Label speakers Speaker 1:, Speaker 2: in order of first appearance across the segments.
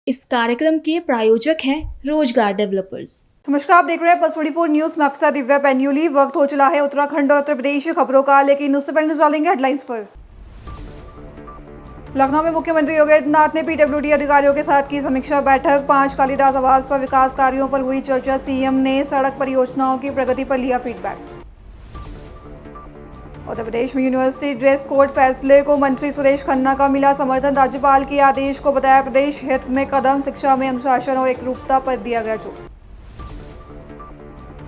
Speaker 1: इस कार्यक्रम के प्रायोजक हैं रोजगार डेवलपर्स।
Speaker 2: नमस्कार, आप देख रहे हैं पल्स 24 न्यूज में आपके साथ दिव्या पैन्यूली। वक्त हो चला है उत्तराखंड और उत्तर प्रदेश की खबरों का, लेकिन उससे पहले डालेंगे हेडलाइंस पर। लखनऊ में मुख्यमंत्री योगी आदित्यनाथ ने पीडब्ल्यूडी अधिकारियों के साथ की समीक्षा बैठक। 5 कालिदास आवास पर विकास कार्यों पर हुई चर्चा। सीएम ने सड़क परियोजनाओं की प्रगति पर लिया फीडबैक। उत्तर प्रदेश में यूनिवर्सिटी ड्रेस कोड फैसले को मंत्री सुरेश खन्ना का मिला समर्थन। राज्यपाल के आदेश को बताया प्रदेश हित में कदम। शिक्षा में अनुशासन और एकरूपता पर दिया गया जोर।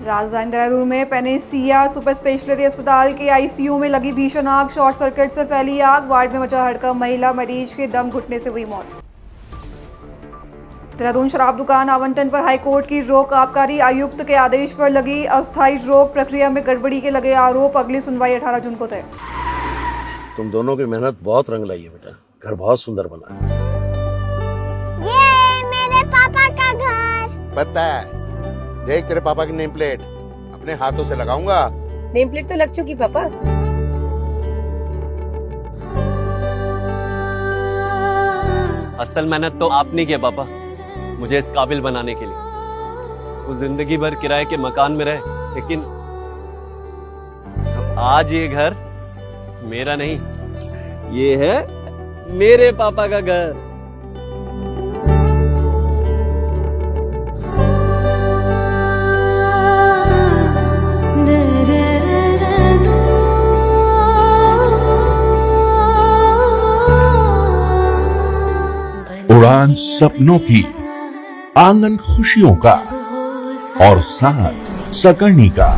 Speaker 2: राजधानी देहरादून में पेनेसिया सुपर स्पेशलिटी अस्पताल के आईसीयू में लगी भीषण आग। शॉर्ट सर्किट से फैली आग, वार्ड में मचा हड़कंप। महिला मरीज के दम घुटने से हुई मौत। देहरादून शराब दुकान आवंटन पर हाईकोर्ट की रोक। आबकारी आयुक्त के आदेश पर लगी अस्थायी रोक। प्रक्रिया में गड़बड़ी के लगे आरोप। अगली सुनवाई 18 जून को तय।
Speaker 3: तुम दोनों की मेहनत बहुत रंग लाई है बेटा, घर बहुत सुंदर बना है।
Speaker 4: ये मेरे पापा का घर।
Speaker 3: पता है, देख तेरे पापा की नेम प्लेट अपने हाथों से लगाऊंगा।
Speaker 5: नेम प्लेट तो लग चुकी पापा।
Speaker 6: असल मेहनत तो आपने किया पापा, मुझे इस काबिल बनाने के लिए। वो जिंदगी भर किराए के मकान में रहे, लेकिन तो आज ये घर मेरा नहीं, ये है मेरे पापा का घर।
Speaker 7: उड़ान सपनों की, आंगन खुशियों का और साथ सकर्णी का।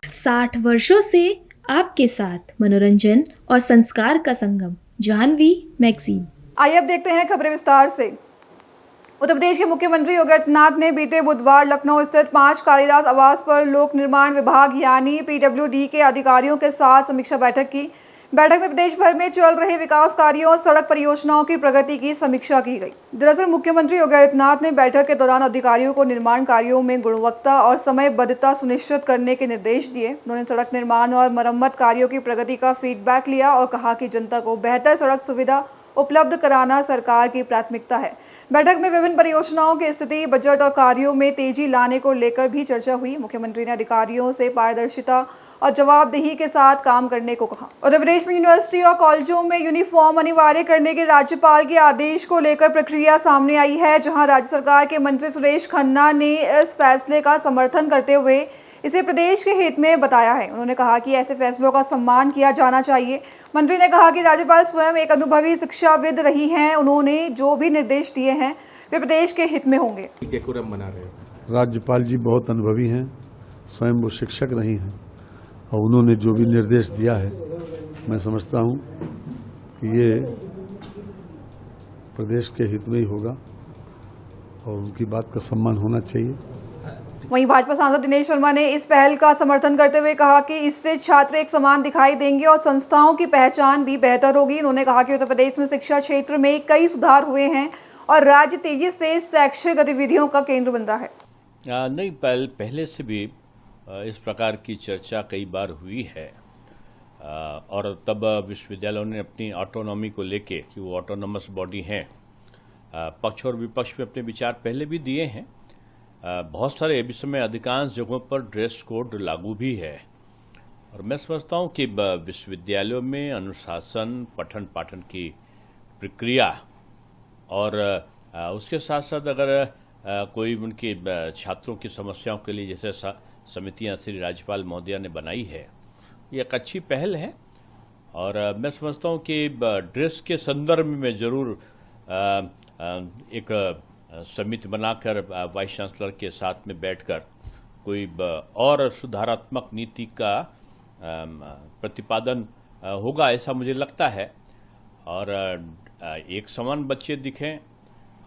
Speaker 1: साठ वर्षों से आपके साथ मनोरंजन और संस्कार का संगम, जाह्नवी मैगजीन।
Speaker 2: आइए अब देखते हैं खबरें विस्तार से। उत्तर प्रदेश के मुख्यमंत्री योगी आदित्यनाथ ने बीते बुधवार लखनऊ स्थित 5 कालिदास आवास पर लोक निर्माण विभाग यानी पीडब्ल्यूडी के अधिकारियों के साथ समीक्षा बैठक की। बैठक में प्रदेश भर में चल रहे विकास कार्यों और सड़क परियोजनाओं की प्रगति की समीक्षा की गई। दरअसल मुख्यमंत्री योगी आदित्यनाथ ने बैठक के दौरान अधिकारियों को निर्माण कार्यों में गुणवत्ता और समयबद्धता सुनिश्चित करने के निर्देश दिए। उन्होंने सड़क निर्माण और मरम्मत कार्यों की प्रगति का फीडबैक लिया और कहा कि जनता को बेहतर सड़क सुविधा उपलब्ध कराना सरकार की प्राथमिकता है। बैठक में विभिन्न परियोजनाओं की स्थिति, बजट और कार्यों में तेजी लाने को लेकर भी चर्चा हुई। मुख्यमंत्री ने अधिकारियों से पारदर्शिता और जवाबदेही के साथ काम करने को कहा। उत्तर प्रदेश में यूनिवर्सिटी और कॉलेजों में यूनिफॉर्म अनिवार्य करने के राज्यपाल के आदेश को लेकर प्रक्रिया सामने आई है, जहां राज्य सरकार के मंत्री सुरेश खन्ना ने इस फैसले का समर्थन करते हुए इसे प्रदेश के हित में बताया है। उन्होंने कहा कि ऐसे फैसलों का सम्मान किया जाना चाहिए। मंत्री ने कहा कि राज्यपाल स्वयं एक अनुभवी शिक्षाविद रही हैं। उन्होंने जो भी निर्देश दिए हैं वे प्रदेश के हित में होंगे।
Speaker 8: राज्यपाल जी बहुत अनुभवी हैं, स्वयं वो शिक्षक रही हैं और उन्होंने जो भी निर्देश दिया है, मैं समझता हूँ कि ये प्रदेश के हित में ही होगा और उनकी बात का सम्मान होना चाहिए।
Speaker 2: वहीं भाजपा सांसद दिनेश शर्मा ने इस पहल का समर्थन करते हुए कहा कि इससे छात्र एक समान दिखाई देंगे और संस्थाओं की पहचान भी बेहतर होगी। उन्होंने कहा कि उत्तर प्रदेश में शिक्षा क्षेत्र में कई सुधार हुए हैं और राज्य तेजी से शैक्षिक गतिविधियों का केंद्र बन रहा है।
Speaker 9: नहीं, पहले से भी इस प्रकार की चर्चा कई बार हुई है और तब विश्वविद्यालयों ने अपनी ऑटोनॉमी को लेके कि वो ऑटोनॉमस बॉडी हैं, पक्ष और विपक्ष में अपने विचार पहले भी दिए हैं। बहुत सारे इस समय अधिकांश जगहों पर ड्रेस कोड लागू भी है और मैं समझता हूँ कि विश्वविद्यालयों में अनुशासन, पठन पाठन की प्रक्रिया और उसके साथ साथ अगर कोई उनके छात्रों की समस्याओं के लिए जैसे समितियाँ श्री राज्यपाल महोदया ने बनाई है, ये एक अच्छी पहल है और मैं समझता हूँ कि ड्रेस के संदर्भ में जरूर एक समिति बनाकर वाइस चांसलर के साथ में बैठकर कोई और सुधारात्मक नीति का प्रतिपादन होगा, ऐसा मुझे लगता है। और एक समान बच्चे दिखें,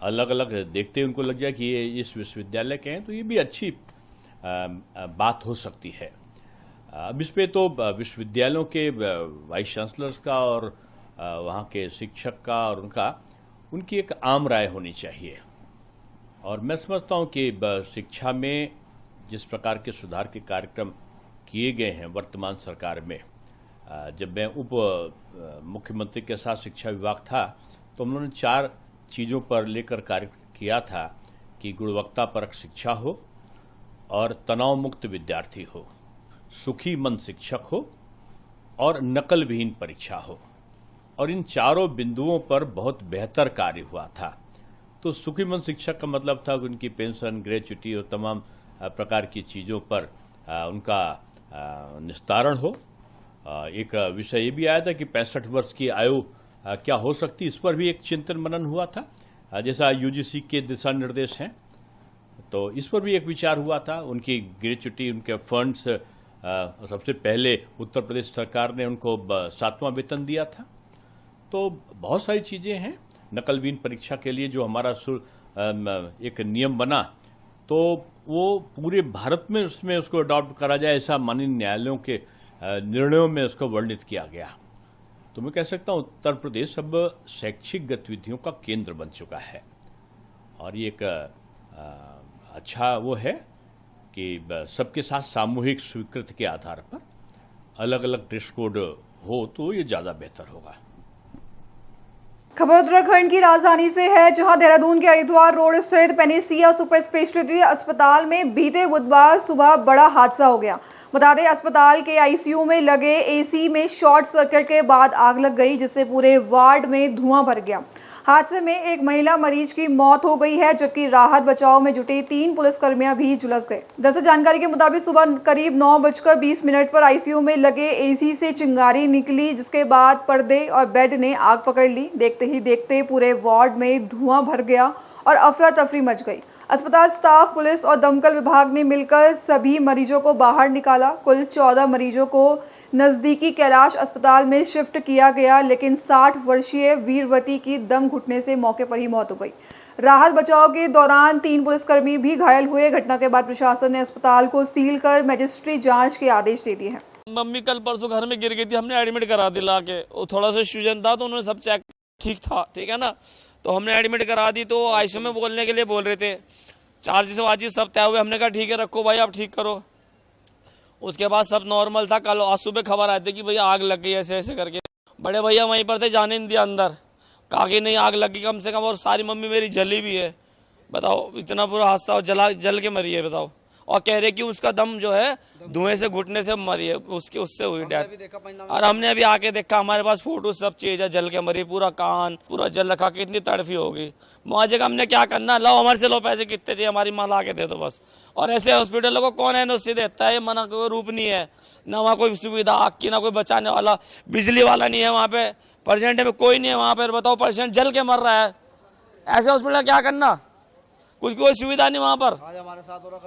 Speaker 9: अलग अलग देखते उनको लग जाए कि ये इस विश्वविद्यालय के हैं, तो ये भी अच्छी बात हो सकती है। अब इस पे तो विश्वविद्यालयों के वाइस चांसलर्स का और वहाँ के शिक्षक का और उनकी एक आम राय होनी चाहिए। और मैं समझता हूँ कि शिक्षा में जिस प्रकार के सुधार के कार्यक्रम किए गए हैं वर्तमान सरकार में, जब मैं उप मुख्यमंत्री के साथ शिक्षा विभाग था तो हम लोगों ने 4 चीज़ों पर लेकर कार्य किया था कि गुणवत्तापरक शिक्षा हो और तनाव मुक्त विद्यार्थी हो, सुखी मन शिक्षक हो और नकल विहीन परीक्षा हो। और इन चारों बिंदुओं पर बहुत बेहतर कार्य हुआ था। तो सुखी मन शिक्षक का मतलब था कि उनकी पेंशन, ग्रेच्युटी और तमाम प्रकार की चीज़ों पर उनका निस्तारण हो। एक विषय ये भी आया था कि 65 वर्ष की आयु क्या हो सकती, इस पर भी एक चिंतन मनन हुआ था। जैसा यूजीसी के दिशा निर्देश हैं तो इस पर भी एक विचार हुआ था। उनकी ग्रेच्युटी, उनके फंड्स, सबसे पहले उत्तर प्रदेश सरकार ने उनको 7वां वेतन दिया था। तो बहुत सारी चीज़ें हैं। नकलविहीन परीक्षा के लिए जो हमारा एक नियम बना तो वो पूरे भारत में उसको अडॉप्ट करा जाए, ऐसा माननीय न्यायालयों के निर्णयों में उसको वर्णित किया गया। तो मैं कह सकता हूँ उत्तर प्रदेश अब शैक्षिक गतिविधियों का केंद्र बन चुका है और ये एक अच्छा वो है कि सबके साथ सामूहिक स्वीकृति के आधार पर अलग अलग ड्रेस कोड हो तो ये ज़्यादा बेहतर होगा।
Speaker 2: खबर उत्तराखंड की राजधानी से है, जहां देहरादून के हरिद्वार रोड स्थित पेनेसिया सुपर स्पेशलिटी अस्पताल में बीते बुधवार सुबह बड़ा हादसा हो गया। बता दें, अस्पताल के आईसीयू में लगे एसी में शॉर्ट सर्किट के बाद आग लग गई, जिससे पूरे वार्ड में धुआं भर गया। हादसे में एक महिला मरीज की मौत हो गई है, जबकि राहत बचाव में जुटे 3 पुलिसकर्मियां भी झुलस गए। दरअसल जानकारी के मुताबिक सुबह करीब 9:20 पर आईसीयू में लगे एसी से चिंगारी निकली, जिसके बाद पर्दे और बेड ने आग पकड़ ली। देखते ही देखते पूरे वार्ड में धुआं भर गया और अफरा तफरी मच गई। अस्पताल स्टाफ, पुलिस और दमकल विभाग ने मिलकर सभी मरीजों को बाहर निकाला। कुल 14 मरीजों को नजदीकी कैलाश अस्पताल में शिफ्ट किया गया, लेकिन 60 वर्षीय वीरवती की दम घुटने से मौके पर ही मौत हो गई। राहत बचाव के दौरान 3 पुलिसकर्मी भी घायल हुए। घटना के बाद प्रशासन ने अस्पताल को सील कर मजिस्ट्री जांच के आदेश दे दिए हैं।
Speaker 10: मम्मी कल परसों घर में गिर गई थी, हमने एडमिट करा दिला के, वो थोड़ा सा सूजन था तो उन्होंने सब चेक ठीक था, ठीक है ना, तो हमने एडमिट करा दी। तो आईसीयू में बोलने के लिए बोल रहे थे, चार्जेस वार्जेस सब तय हुए। हमने कहा ठीक है रखो भाई, आप ठीक करो। उसके बाद सब नॉर्मल था। कल आज सुबह खबर आती कि भैया आग लग गई ऐसे ऐसे करके। बड़े भैया वहीं पर थे, जाने नहीं दिया अंदर, कहा कि नहीं आग लगी कम से कम। और सारी मम्मी मेरी जली भी है, बताओ इतना बुरा हादसा हो, जल के मरी है बताओ। और कह रहे कि उसका दम जो है धुएं से घुटने से मरी है, उससे हुई डेथ। और हमने अभी आके देखा, हमारे पास फोटो सब चीज है, जल के मरी, पूरा कान पूरा जल रखा, कितनी तड़फी होगी। मुआवजे का हमने क्या करना, लो हमारे से लो पैसे कितने चाहिए, हमारी माँ ला के दे दो बस। और ऐसे हॉस्पिटलों को कौन एनओसी देता है, मना कोई रूप नहीं है, ना वहाँ कोई सुविधा आग की, ना कोई बचाने वाला, बिजली वाला नहीं है वहाँ पे, पेशेंट में कोई नहीं है वहाँ पर। बताओ पेशेंट जल के मर रहा है, ऐसे हॉस्पिटल क्या करना, कुछ कोई सुविधा नहीं वहाँ पर।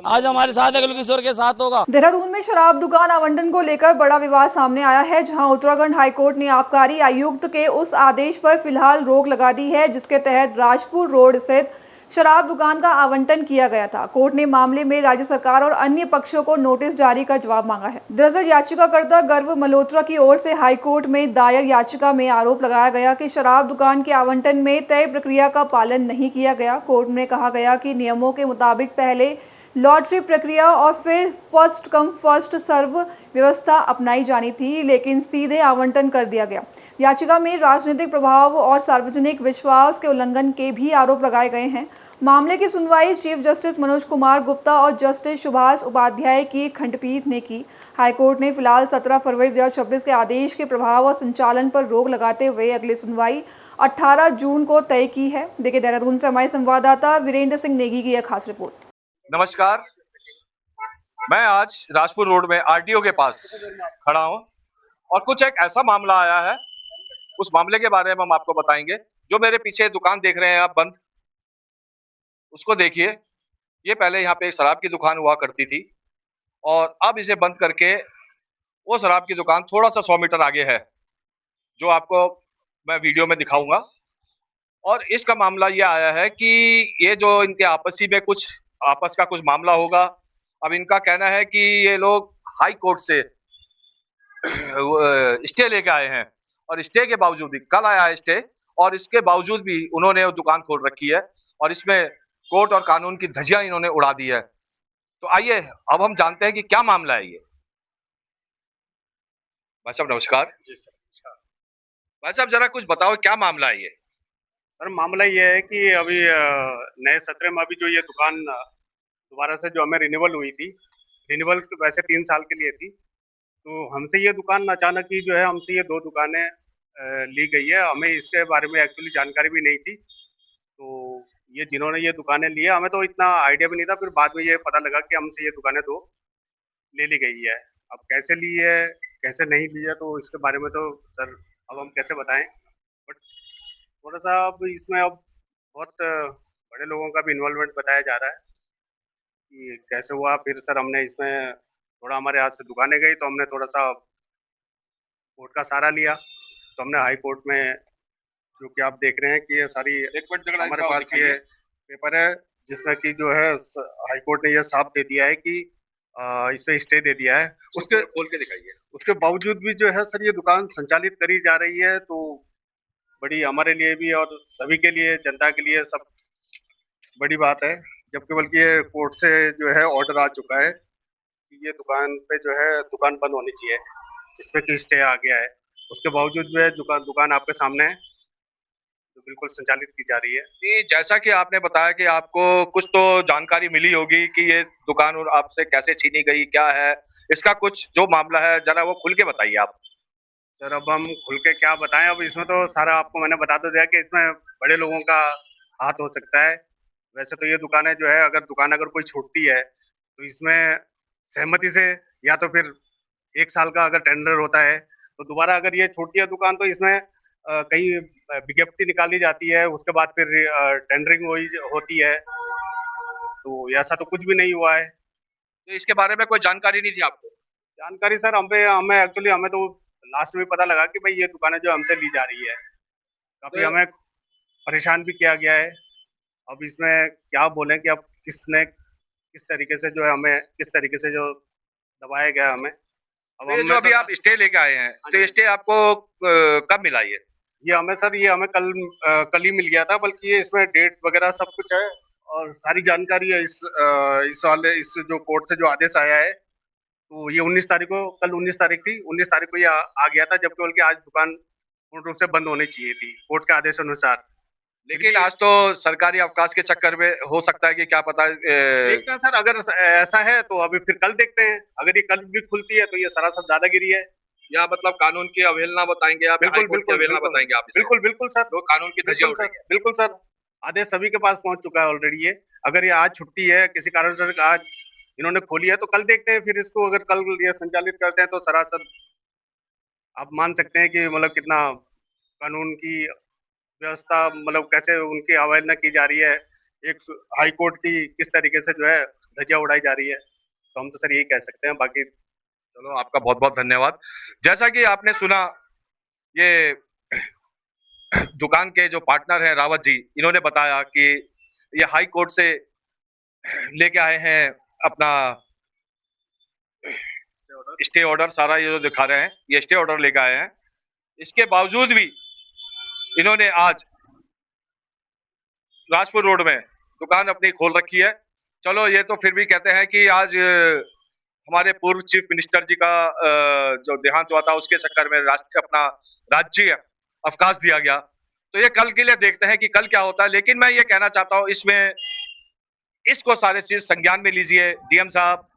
Speaker 10: आज हमारे साथ है, कल किशोर के साथ होगा।
Speaker 2: देहरादून में शराब दुकान आवंटन को लेकर बड़ा विवाद सामने आया है, जहां उत्तराखंड हाईकोर्ट ने आबकारी आयुक्त के उस आदेश पर फिलहाल रोक लगा दी है जिसके तहत राजपुर रोड स्थित शराब दुकान का आवंटन किया गया था। कोर्ट ने मामले में राज्य सरकार और अन्य पक्षों को नोटिस जारी कर जवाब मांगा है। दरअसल याचिकाकर्ता गर्व मल्होत्रा की ओर से हाईकोर्ट में दायर याचिका में आरोप लगाया गया कि शराब दुकान के आवंटन में तय प्रक्रिया का पालन नहीं किया गया। कोर्ट में कहा गया कि नियमों के मुताबिक पहले लॉटरी प्रक्रिया और फिर फर्स्ट कम फर्स्ट सर्व व्यवस्था अपनाई जानी थी, लेकिन सीधे आवंटन कर दिया गया। याचिका में राजनीतिक प्रभाव और सार्वजनिक विश्वास के उल्लंघन के भी आरोप लगाए गए हैं। मामले की सुनवाई चीफ जस्टिस मनोज कुमार गुप्ता और जस्टिस सुभाष उपाध्याय की खंडपीठ ने की। हाईकोर्ट ने फिलहाल 17 फरवरी 2026 के आदेश के प्रभाव और संचालन पर रोक लगाते हुए अगली सुनवाई 18 जून को तय की है। देखिए देहरादून से हमारे संवाददाता वीरेंद्र सिंह नेगी की यह खास रिपोर्ट।
Speaker 11: नमस्कार, मैं आज राजपुर रोड में आरटीओ के पास खड़ा हूं और कुछ एक ऐसा मामला आया है, उस मामले के बारे में हम आपको बताएंगे। जो मेरे पीछे दुकान देख रहे हैं आप बंद, उसको देखिए। ये पहले यहाँ पे एक शराब की दुकान हुआ करती थी और अब इसे बंद करके वो शराब की दुकान थोड़ा सा 100 मीटर आगे है, जो आपको मैं वीडियो में दिखाऊंगा। और इसका मामला ये आया है कि ये जो इनके आपस का कुछ मामला होगा। अब इनका कहना है कि ये लोग हाई कोर्ट से स्टे लेके आए हैं और स्टे के बावजूद ही कल आया है स्टे, और इसके बावजूद भी उन्होंने वो दुकान खोल रखी है और इसमें कोर्ट और कानून की धज्जियां इन्होंने उड़ा दी है। तो आइए अब हम जानते हैं कि क्या मामला है ये। भाई साहब नमस्कार। जी सर नमस्कार। भाई साहब जरा कुछ बताओ क्या मामला है ये?
Speaker 12: सर मामला ये है कि अभी नए सत्र में अभी जो ये दुकान दोबारा से जो हमें रिन्यूअल हुई थी, रिन्यूअल वैसे 3 साल के लिए थी, तो हमसे ये दुकान अचानक ही जो है हमसे ये 2 दुकानें ली गई है। हमें इसके बारे में एक्चुअली जानकारी भी नहीं थी। तो ये जिन्होंने ये दुकानें ली है, हमें तो इतना आइडिया भी नहीं था। फिर बाद में ये पता लगा कि हमसे ये दुकानें 2 ले ली गई है। अब कैसे ली है, कैसे नहीं ली है, तो इसके बारे में तो सर अब हम कैसे बताएं। बट थोड़ा सा अब इसमें अब बहुत बड़े लोगों का भी इन्वॉल्वमेंट बताया जा रहा है कि कैसे हुआ। फिर सर हमने इसमें थोड़ा हमारे हाथ से दुकानें गई, तो हमने थोड़ा सा कोर्ट का सहारा लिया। तो हमने हाई कोर्ट में, जो कि आप देख रहे हैं कि ये सारी हमारे पास ये पेपर है, जिसमें कि जो है हाई कोर्ट ने ये साफ दे दिया है कि इस पे स्टे दे दिया है। उसके खोल के दिखाइए। उसके बावजूद भी जो है सर ये दुकान संचालित करी जा रही है, तो बड़ी हमारे लिए भी और सभी के लिए, जनता के लिए सब बड़ी बात है। जबकि बल्कि ये कोर्ट से जो है ऑर्डर आ चुका है कि ये दुकान पे जो है दुकान बंद होनी चाहिए, जिसपे कि स्टे आ गया है। उसके बावजूद जो है दुकान आपके सामने है, तो बिल्कुल संचालित की जा रही है।
Speaker 11: कि जैसा कि आपने बताया कि आपको कुछ तो जानकारी मिली होगी कि ये दुकान और आपसे कैसे छीनी गई, क्या है इसका कुछ जो मामला है, जरा वो खुल के बताइए आप।
Speaker 12: सर अब हम खुल के क्या बताएं, अब इसमें तो सारा आपको मैंने बता तो दिया कि इसमें बड़े लोगों का हाथ हो सकता है। वैसे तो ये दुकानें जो है, अगर कोई छूटती है तो इसमें सहमति से, या तो फिर 1 साल का अगर टेंडर होता है, तो दोबारा अगर ये छूटती है दुकान, तो इसमें कहीं विज्ञप्ति निकाली जाती है, उसके बाद फिर टेंडरिंग होती है। तो ऐसा तो कुछ भी नहीं हुआ है।
Speaker 11: तो इसके बारे में कोई जानकारी नहीं थी आपको?
Speaker 12: जानकारी सर हमें एक्चुअली हमें तो लास्ट में पता लगा कि भाई ये दुकानें जो हमसे ली जा रही है, काफी हमें परेशान भी किया गया है। अब इसमें क्या बोलें कि अब किस तरीके से जो है हमें, किस तरीके से जो दबाया गया हमें। अब
Speaker 11: तो जो अभी आप स्टे लेके आए हैं, तो ये स्टे आपको कब मिला?
Speaker 12: ये हमें कल ही मिल गया था। बल्कि ये इसमें डेट वगैरह सब कुछ है और सारी जानकारी है इस जो कोर्ट से जो आदेश आया है। तो ये 19 तारीख को, कल 19 तारीख थी, 19 तारीख को ये आ गया था, जबकि बल्कि आज दुकान पूर्ण रूप से बंद होनी चाहिए थी कोर्ट के आदेश अनुसार।
Speaker 11: लेकिन आज तो सरकारी अवकाश के चक्कर में हो सकता है कि क्या पता।
Speaker 12: देखते हैं सर, अगर ऐसा है तो अभी फिर कल देखते हैं। अगर ये कल भी खुलती है तो ये सरासर दादागिरी है,
Speaker 11: या मतलब कानून की अवहेलना बताएंगे आप?
Speaker 12: बिल्कुल
Speaker 11: अवहेलना बताएंगे आप?
Speaker 12: बिल्कुल सर,
Speaker 11: तो कानून की धज्जियां उड़ाएंगे।
Speaker 12: बिल्कुल सर, आदेश सभी के पास पहुंच चुका है ऑलरेडी। ये अगर ये आज छुट्टी है, किसी कारण से आज इन्होंने खोली है, तो कल देखते हैं। फिर इसको अगर कल ये संचालित करते हैं तो सरासर आप मान सकते हैं कि मतलब कितना कानून की व्यवस्था, मतलब कैसे उनकी अवहेलना की जा रही है, एक हाई कोर्ट की किस तरीके से जो है धज्जियां उड़ाई जा रही है। तो हम तो सर यही कह सकते हैं। बाकी
Speaker 11: चलो, आपका बहुत बहुत धन्यवाद। जैसा कि आपने सुना, ये दुकान के जो पार्टनर हैं रावत जी, इन्होंने बताया कि ये हाई कोर्ट से लेके आए हैं अपना स्टे ऑर्डर। सारा ये जो दिखा रहे हैं, ये स्टे ऑर्डर लेके आए हैं। इसके बावजूद भी इन्होंने आज राजपुर रोड में दुकान अपनी खोल रखी है। चलो, ये तो फिर भी कहते हैं कि आज हमारे पूर्व चीफ मिनिस्टर जी का जो देहांत हुआ था, उसके चक्कर में अपना राज्य अवकाश दिया गया। तो ये कल के लिए देखते हैं कि कल क्या होता है। लेकिन मैं ये कहना चाहता हूँ, इसको सारे चीज संज्ञान में लीजिए। डीएम साहब,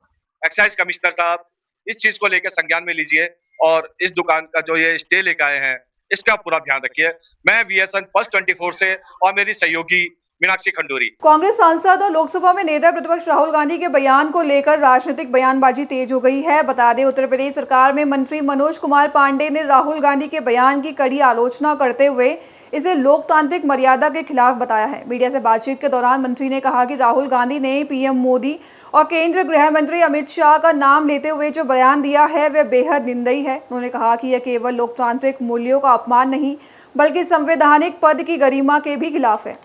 Speaker 11: एक्साइज कमिश्नर साहब, इस चीज को लेकर संज्ञान में लीजिए और इस दुकान का जो ये स्टे लेकर आए हैं, इसका पूरा ध्यान रखिए। मैं VSN फर्स्ट 24 से और मेरी सहयोगी मीनाक्षी खंडूरी।
Speaker 2: कांग्रेस सांसद और लोकसभा में नेता प्रतिपक्ष राहुल गांधी के बयान को लेकर राजनीतिक बयानबाजी तेज हो गई है। बता दें, उत्तर प्रदेश सरकार में मंत्री मनोज कुमार पांडे ने राहुल गांधी के बयान की कड़ी आलोचना करते हुए इसे लोकतांत्रिक मर्यादा के खिलाफ बताया है। मीडिया से बातचीत के दौरान मंत्री ने कहा कि राहुल गांधी ने पीएम मोदी और केंद्रीय गृह मंत्री अमित शाह का नाम लेते हुए जो बयान दिया है वह बेहद निंदनीय है। उन्होंने कहा कि यह केवल लोकतांत्रिक मूल्यों का अपमान नहीं, बल्कि संवैधानिक पद की गरिमा के भी खिलाफ है।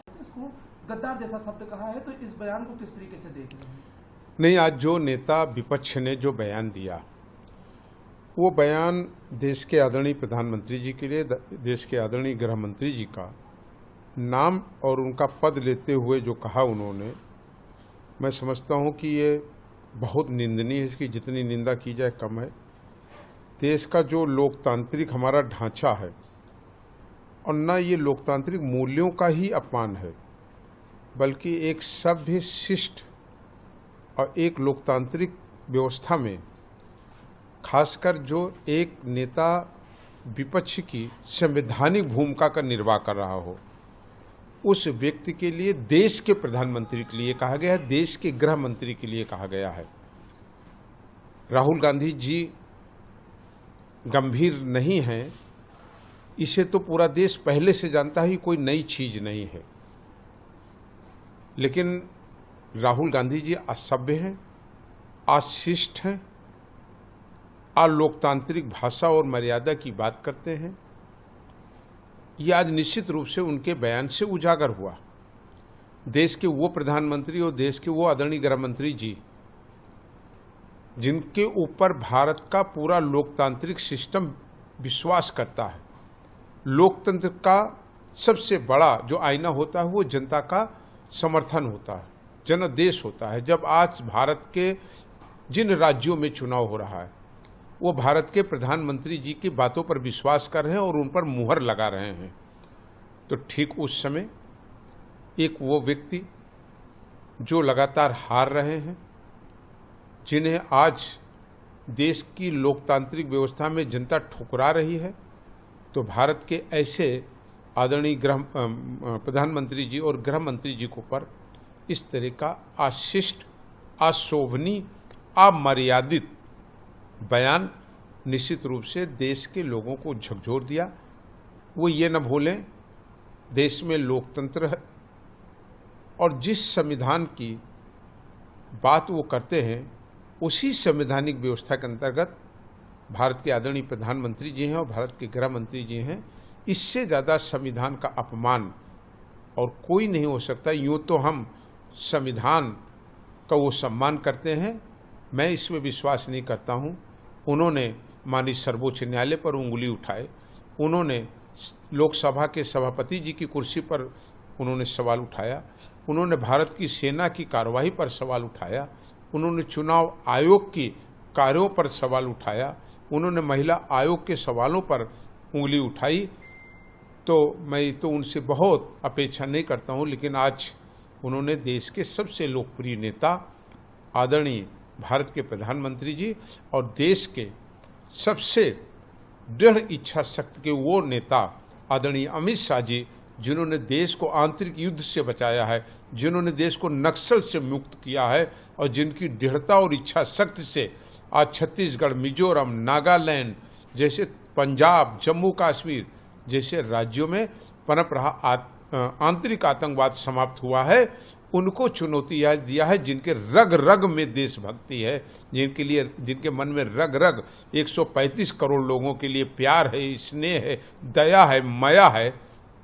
Speaker 13: गद्दार जैसा शब्द कहा है, तो इस बयान को किस तरीके से देख रहे हैं?
Speaker 14: नहीं, आज जो नेता विपक्ष ने जो बयान दिया, वो बयान देश के आदरणीय प्रधानमंत्री जी के लिए, देश के आदरणीय गृह मंत्री जी का नाम और उनका पद लेते हुए जो कहा उन्होंने, मैं समझता हूं कि ये बहुत निंदनीय है। इसकी जितनी निंदा की जाए कम है। देश का जो लोकतांत्रिक हमारा ढांचा है और न ये लोकतांत्रिक मूल्यों का ही अपमान है, बल्कि एक सभ्य शिष्ट और एक लोकतांत्रिक व्यवस्था में खासकर जो एक नेता विपक्ष की संवैधानिक भूमिका का निर्वाह कर रहा हो, उस व्यक्ति के लिए देश के प्रधानमंत्री के लिए कहा गया है, देश के गृह मंत्री के लिए कहा गया है। राहुल गांधी जी गंभीर नहीं हैं, इसे तो पूरा देश पहले से जानता है, कोई नई चीज नहीं है। लेकिन राहुल गांधी जी असभ्य हैं, अशिष्ट हैं, अलोकतांत्रिक भाषा और मर्यादा की बात करते हैं। ये आज निश्चित रूप से उनके बयान से उजागर हुआ। देश के वो प्रधानमंत्री और देश के वो आदरणीय गृह मंत्री जी, जिनके ऊपर भारत का पूरा लोकतांत्रिक सिस्टम विश्वास करता है। लोकतंत्र का सबसे बड़ा जो आईना होता है वो जनता का समर्थन होता है, जनादेश होता है। जब आज भारत के जिन राज्यों में चुनाव हो रहा है, वो भारत के प्रधानमंत्री जी की बातों पर विश्वास कर रहे हैं और उन पर मुहर लगा रहे हैं, तो ठीक उस समय एक वो व्यक्ति जो लगातार हार रहे हैं, जिन्हें आज देश की लोकतांत्रिक व्यवस्था में जनता ठुकरा रही है, तो भारत के ऐसे आदरणीय प्रधानमंत्री जी और गृह मंत्री जी को पर इस तरह का अशिष्ट, अशोभनीय, अमर्यादित बयान निश्चित रूप से देश के लोगों को झकझोर दिया। वो ये न भूलें, देश में लोकतंत्र है और जिस संविधान की बात वो करते हैं, उसी संवैधानिक व्यवस्था के अंतर्गत भारत के आदरणीय प्रधानमंत्री जी हैं और भारत के गृह मंत्री जी हैं। इससे ज़्यादा संविधान का अपमान और कोई नहीं हो सकता। यूँ तो हम संविधान का वो सम्मान करते हैं, मैं इसमें विश्वास नहीं करता हूँ। उन्होंने माननीय सर्वोच्च न्यायालय पर उंगली उठाए, उन्होंने लोकसभा के सभापति जी की कुर्सी पर उन्होंने सवाल उठाया, उन्होंने भारत की सेना की कार्रवाई पर सवाल उठाया, उन्होंने चुनाव आयोग की कार्यों पर सवाल उठाया, उन्होंने महिला आयोग के सवालों पर उंगली उठाई। तो मैं तो उनसे बहुत अपेक्षा नहीं करता हूं, लेकिन आज उन्होंने देश के सबसे लोकप्रिय नेता आदरणीय भारत के प्रधानमंत्री जी और देश के सबसे दृढ़ इच्छा शक्ति के वो नेता आदरणीय अमित शाह जी, जिन्होंने देश को आंतरिक युद्ध से बचाया है, जिन्होंने देश को नक्सल से मुक्त किया है और जिनकी दृढ़ता और इच्छा शक्ति से आज छत्तीसगढ़, मिजोरम, नागालैंड जैसे, पंजाब, जम्मू कश्मीर जैसे राज्यों में पनप रहा आंतरिक आतंकवाद समाप्त हुआ है, उनको चुनौती दिया है। जिनके रग रग में देशभक्ति है, जिनके मन में रग रग 135 करोड़ लोगों के लिए प्यार है, स्नेह है, दया है, माया है,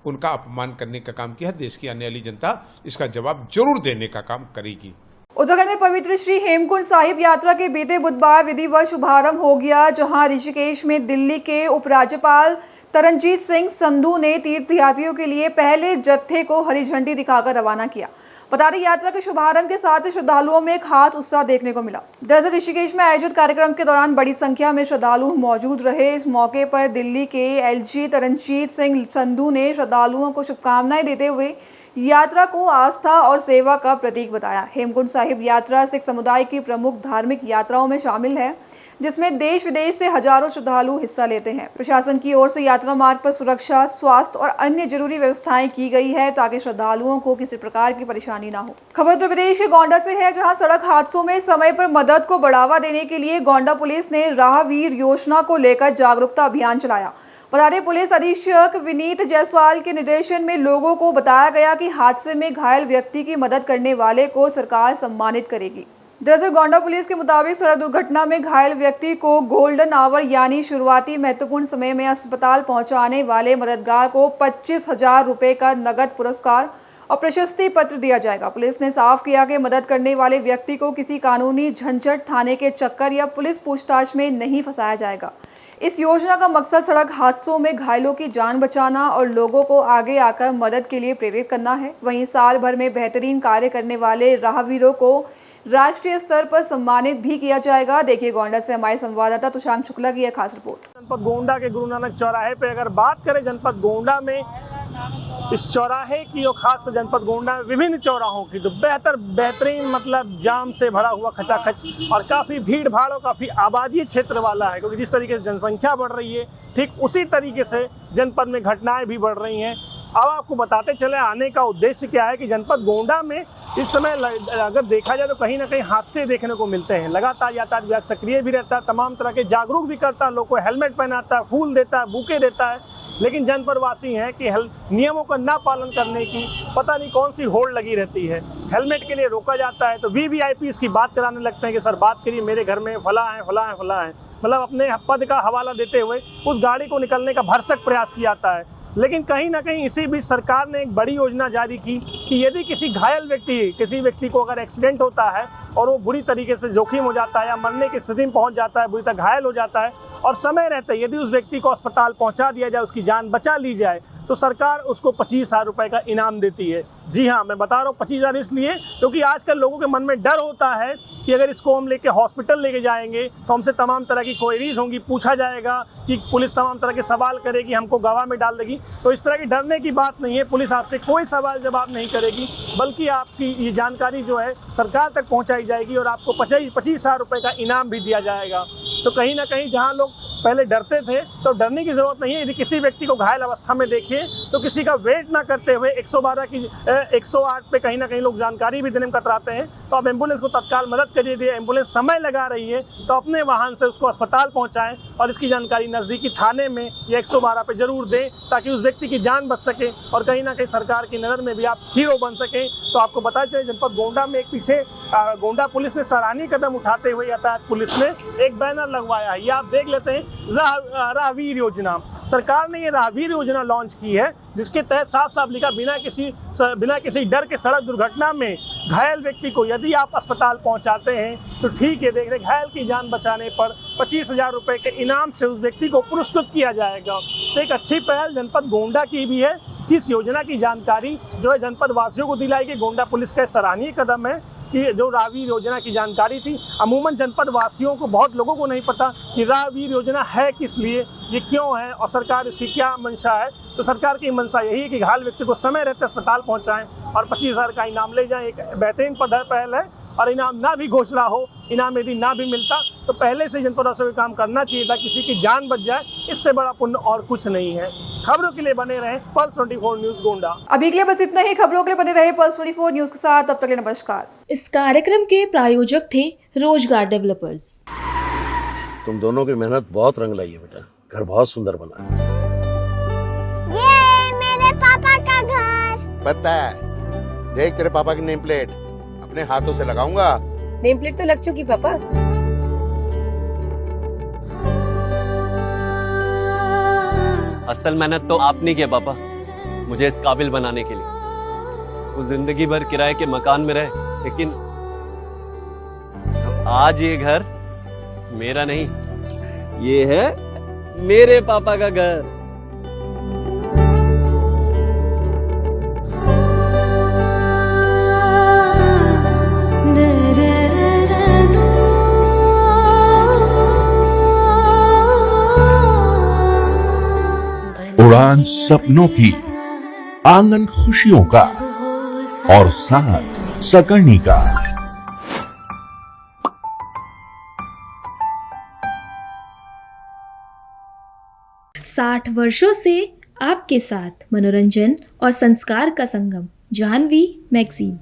Speaker 14: उनका अपमान करने का काम किया। देश की आने वाली जनता इसका जवाब जरूर देने का काम करेगी।
Speaker 2: उत्तराखंड में पवित्र श्री हेमकुंड साहिब यात्रा के बीते बुधवार विधिवत शुभारंभ हो गया, जहां ऋषिकेश में दिल्ली के उपराज्यपाल तरनजीत सिंह संधू ने तीर्थयात्रियों के लिए पहले जत्थे को हरी झंडी दिखाकर रवाना किया। बता दें, यात्रा के शुभारंभ के साथ ही श्रद्धालुओं में खास उत्साह देखने को मिला। दरअसल ऋषिकेश में आयोजित कार्यक्रम के दौरान बड़ी संख्या में श्रद्धालु मौजूद रहे। इस मौके पर दिल्ली के एलजी तरनजीत सिंह संधू ने श्रद्धालुओं को शुभकामनाएं देते हुए यात्रा को आस्था और सेवा का प्रतीक बताया। हेमकुंड साहिब यात्रा सिख समुदाय की प्रमुख धार्मिक यात्राओं में शामिल है, जिसमें देश विदेश से हजारों श्रद्धालु हिस्सा लेते हैं। प्रशासन की ओर से यात्रा मार्ग पर सुरक्षा, स्वास्थ्य और अन्य जरूरी व्यवस्थाएं की गई है, ताकि श्रद्धालुओं को किसी प्रकार की परेशानी ना हो। खबर उत्तर प्रदेश के गोंडा से है, जहां सड़क हादसों में समय पर मदद को बढ़ावा देने के लिए गोंडा पुलिस ने राहवीर योजना को लेकर जागरूकता अभियान चलाया। बता दें, पुलिस अधीक्षक विनीत जायसवाल के निर्देशन में लोगों को बताया गया कि हादसे में घायल व्यक्ति की मदद करने वाले को सरकार सम्मानित करेगी। दरअसल गोंडा पुलिस के मुताबिक सड़क दुर्घटना में घायल व्यक्ति को गोल्डन आवर यानी शुरुआती महत्वपूर्ण समय में अस्पताल पहुंचाने वाले मददगार को 25,000 रुपए का नगद पुरस्कार और प्रशस्ति पत्र दिया जाएगा। पुलिस ने साफ किया कि मदद करने वाले व्यक्ति को किसी कानूनी झंझट, थाने के चक्कर या पुलिस पूछताछ में नहीं फंसाया जाएगा। इस योजना का मकसद सड़क हादसों में घायलों की जान बचाना और लोगों को आगे आकर मदद के लिए प्रेरित करना है। वहीं साल भर में बेहतरीन कार्य करने वाले राहवीरों को राष्ट्रीय स्तर पर सम्मानित भी किया जाएगा। देखिए गोंडा से हमारे संवाददाता तुषार शुक्ला की यह खास रिपोर्ट।
Speaker 15: जनपद गोंडा के गुरु नानक चौराहे पे अगर बात करें जनपद गोंडा में, इस चौराहे की और खासकर जनपद गोंडा में विभिन्न चौराहों की तो बेहतरीन मतलब जाम से भरा हुआ खचाखच और काफ़ी भीड़ भाड़ और काफ़ी आबादी क्षेत्र वाला है, क्योंकि जिस तरीके से जनसंख्या बढ़ रही है ठीक उसी तरीके से जनपद में घटनाएं भी बढ़ रही हैं। अब आपको बताते चले आने का उद्देश्य क्या है कि जनपद गोंडा में इस समय अगर देखा जाए तो कहीं ना कहीं हादसे देखने को मिलते हैं। लगातार यातायात विभाग सक्रिय भी रहता है, तमाम तरह के जागरूक भी करता है, लोगों को हेलमेट पहनाता है, फूल देता है, बुके देता है, लेकिन जनपद वासी हैं कि नियमों का ना पालन करने की पता नहीं कौन सी होड़ लगी रहती है। हेलमेट के लिए रोका जाता है तो वीवीआईपी इसकी बात कराने लगते हैं कि सर बात करिए, मेरे घर में फला है फला है फला है, मतलब अपने पद का हवाला देते हुए उस गाड़ी को निकलने का भरसक प्रयास किया जाता है। लेकिन कहीं ना कहीं इसी बीच सरकार ने एक बड़ी योजना जारी की कि यदि किसी व्यक्ति को अगर एक्सीडेंट होता है और वो बुरी तरीके से जोखिम हो जाता है या मरने की स्थिति में पहुंच जाता है, बुरी तरह घायल हो जाता है और समय रहते यदि उस व्यक्ति को अस्पताल पहुंचा दिया जाए, उसकी जान बचा ली जाए, तो सरकार उसको 25,000 रुपये का इनाम देती है। जी हाँ, मैं बता रहा हूँ 25,000 इसलिए क्योंकि आजकल लोगों के मन में डर होता है कि अगर इसको हम लेके हॉस्पिटल लेके जाएंगे तो हमसे तमाम तरह की क्वेरीज होंगी, पूछा जाएगा कि पुलिस तमाम तरह के सवाल करेगी, हमको गवाह में डाल देगी। तो इस तरह की डरने की बात नहीं है, पुलिस आपसे कोई सवाल जवाब नहीं करेगी, बल्कि आपकी ये जानकारी जो है सरकार तक पहुँचाई जाएगी और आपको 25,000 रुपये का इनाम भी दिया जाएगा। तो कहीं ना कहीं जहाँ लोग पहले डरते थे तो डरने की ज़रूरत नहीं है। यदि किसी व्यक्ति को घायल अवस्था में देखें तो किसी का वेट ना करते हुए 108 पे कहीं ना कहीं लोग जानकारी भी देने में कतराते हैं, तो आप एम्बुलेंस को तत्काल मदद करिए। यदि एम्बुलेंस समय लगा रही है तो अपने वाहन से उसको अस्पताल पहुंचाएं और इसकी जानकारी नज़दीकी थाने में या 112 पे ज़रूर दें ताकि उस व्यक्ति की जान बच सके और कहीं ना कहीं सरकार की नज़र में भी आप हीरो बन सकें। तो आपको पता चले जनपद गोंडा में एक पीछे गोंडा पुलिस ने सराहनीय कदम उठाते हुए यातायात पुलिस ने एक बैनर लगवाया है, ये आप देख लेते हैं, राहवीर योजना। सरकार ने ये राहवीर योजना लॉन्च की है जिसके तहत साफ साफ लिखा बिना किसी डर के सड़क दुर्घटना में घायल व्यक्ति को यदि आप अस्पताल पहुंचाते हैं तो ठीक है, देख रहे घायल की जान बचाने पर 25,000 रुपये के इनाम से उस व्यक्ति को पुरस्कृत किया जाएगा। तो एक अच्छी पहल जनपद गोंडा की भी है कि इस योजना की जानकारी जो है जनपद वासियों को दिलाई गई। गोंडा पुलिस का सराहनीय कदम है कि जो राहवीर योजना की जानकारी थी, अमूमन जनपद वासियों को बहुत लोगों को नहीं पता कि राहवीर योजना है किस लिए, ये क्यों है और सरकार इसकी क्या मंशा है। तो सरकार की मंशा यही है कि घायल व्यक्ति को समय रहते अस्पताल पहुंचाएं और 25,000 का इनाम ले जाएं। एक बेहतरीन पहल है और इनाम ना भी घोषणा हो, इनाम यदि ना भी मिलता तो पहले से जनपद वासियों को काम करना चाहिए था, किसी की जान बच जाए, इससे बड़ा पुण्य और कुछ नहीं है। खबरों के लिए बने रहें पल्स 24 न्यूज गोंडा।
Speaker 2: अभी के लिए बस इतना ही। खबरों के लिए बने रहे पल्स 24 न्यूज के साथ, तब तक के लिए नमस्कार।
Speaker 1: इस कार्यक्रम के प्रायोजक थे रोजगार डेवलपर्स।
Speaker 3: तुम दोनों की मेहनत बहुत रंग लाई है बेटा, घर बहुत सुंदर बना है।
Speaker 4: ये मेरे पापा का घर।
Speaker 3: पता है, देख तेरे पापा की नेम प्लेट अपने हाथों से लगाऊंगा।
Speaker 5: नेम प्लेट तो लग चुकी पापा।
Speaker 6: असल मेहनत तो आपने की है पापा, मुझे इस काबिल बनाने के लिए। वो जिंदगी भर किराए के मकान में रहे, लेकिन आज ये घर मेरा नहीं, ये है मेरे पापा का घर।
Speaker 7: उड़ान सपनों की, आंगन खुशियों का और साथ सकर्णी का।
Speaker 1: 60 वर्षों से आपके साथ मनोरंजन और संस्कार का संगम, जाह्नवी मैगजीन।